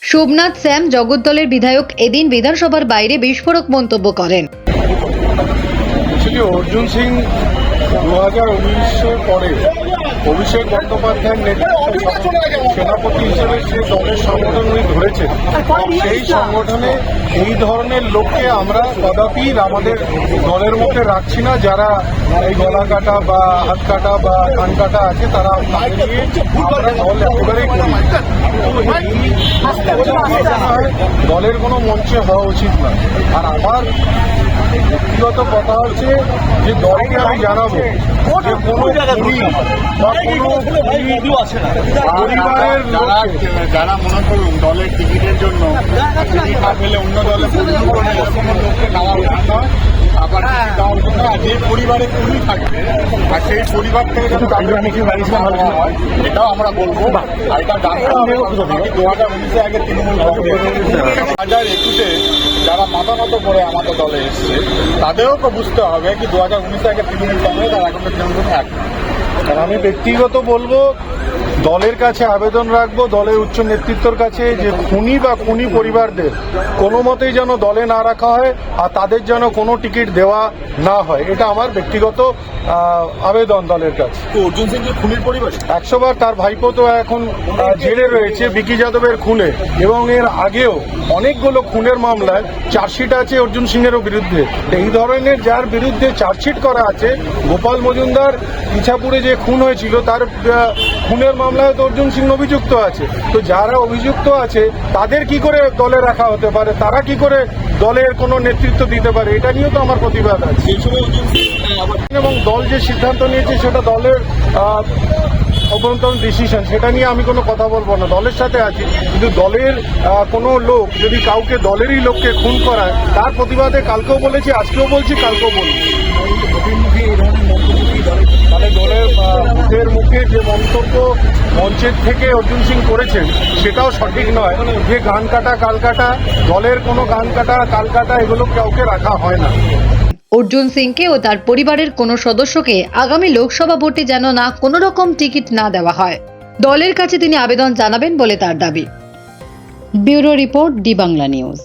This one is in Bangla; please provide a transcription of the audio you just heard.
শোভনাথ শ্যাম জগদ্দলের বিধায়ক এদিন বিধানসভার বাইরে বিস্ফোরক মন্তব্য করেন। অর্জুন সিং 2019-এর পরে অভিষেক বন্দ্যোপাধ্যায়ের নেতৃত্বে সেনাপতি হিসেবে যে দলের সংগঠন উনি ধরেছেন, সেই সংগঠনে এই ধরনের লোককে আমরা কদাপি আমাদের দলের মধ্যে রাখছি না। যারা এই গলা কাটা বা হাত কাটা বা কান কাটা আছে, তারা নিয়ে আমরা দল একেবারেই করি। দলের কোনো মঞ্চে হওয়া উচিত না। আর আমার ব্যক্তিগত কথা হচ্ছে যে দলকে আমি জানাবো যে কোনো পরিবারের যারা মনে করুন দলের টিকিটের জন্য টিকিট না পেলে অন্য দলে লোককে নেওয়া উচিত নয়। আবার দেওয়ার জন্য যে পরিবারে খুনি থাকবে আর সেই পরিবার থেকে যেন তাদের হয়, এটাও আমরা বলবো। আর এটা জানতে হবে 2019-এ আগে তৃণমূল 2021-এ যারা মাথা মতো করে আমাদের দলে এসছে, তাদেরও তো বুঝতে হবে কি 2019-এ আগে তৃণমূল কংগ্রেস তার এখন তৃণমূল এক। আমি ব্যক্তিগত বলবো, দলের কাছে আবেদন রাখবো, দলের উচ্চ নেতৃত্বের কাছে, যে খুনি বা খুনি পরিবারদের কোনো মতেই যেন দলে না রাখা হয় আর তাদের যেন কোনো টিকিট দেওয়া না হয়। এটা আমার ব্যক্তিগত আবেদন দলের কাছে। অর্জুন সিং যে খুনির পরিবার 100 বার, তার ভাইপো তো এখন জেলে রয়েছে বিকি যাদবের খুনে, এবং এর আগেও অনেকগুলো খুনের মামলায় চার্জশিট আছে অর্জুন সিংয়েরও বিরুদ্ধে। এই ধরনের যার বিরুদ্ধে চার্জশিট করা আছে, গোপাল মজুমদার ইছাপুরে যে খুন হয়েছিল, তার খুনের মামলায় তো অর্জুন সিং অভিযুক্ত আছে। তো যারা অভিযুক্ত আছে তাদের কি করে দলে রাখা হতে পারে, তারা কি করে দলের কোনো নেতৃত্ব দিতে পারে, এটা নিয়েও তো আমার প্রতিবাদ আছে। এবং দল যে সিদ্ধান্ত নিয়েছে সেটা দলের অভ্যন্তরীণ ডিসিশন, সেটা নিয়ে আমি কোনো কথা বলবো না। দলের সাথে আছি, কিন্তু দলের কোনো লোক যদি কাউকে দলেরই লোককে খুন করায়, তার প্রতিবাদে কালকেও বলেছি, আজকেও বলছি, কালকেও বলবো। তাহলে দলের মুখের মুখে যে মন্তব্য মঞ্চের থেকে অর্জুন সিং করেছেন, সেটাও সঠিক নয়। যে গান কাটা কাল কাটা, দলের কোনো গান কাটা কাল কাটা এগুলো কাউকে রাখা হয় না। অর্জুন সিংকে ও তার পরিবারের কোনো সদস্যকে আগামী লোকসভা ভোটে যেন না কোনো রকম টিকিট না দেওয়া হয়, দলের কাছে তিনি আবেদন জানাবেন বলে তার দাবি। Bureau report, D Bangla news.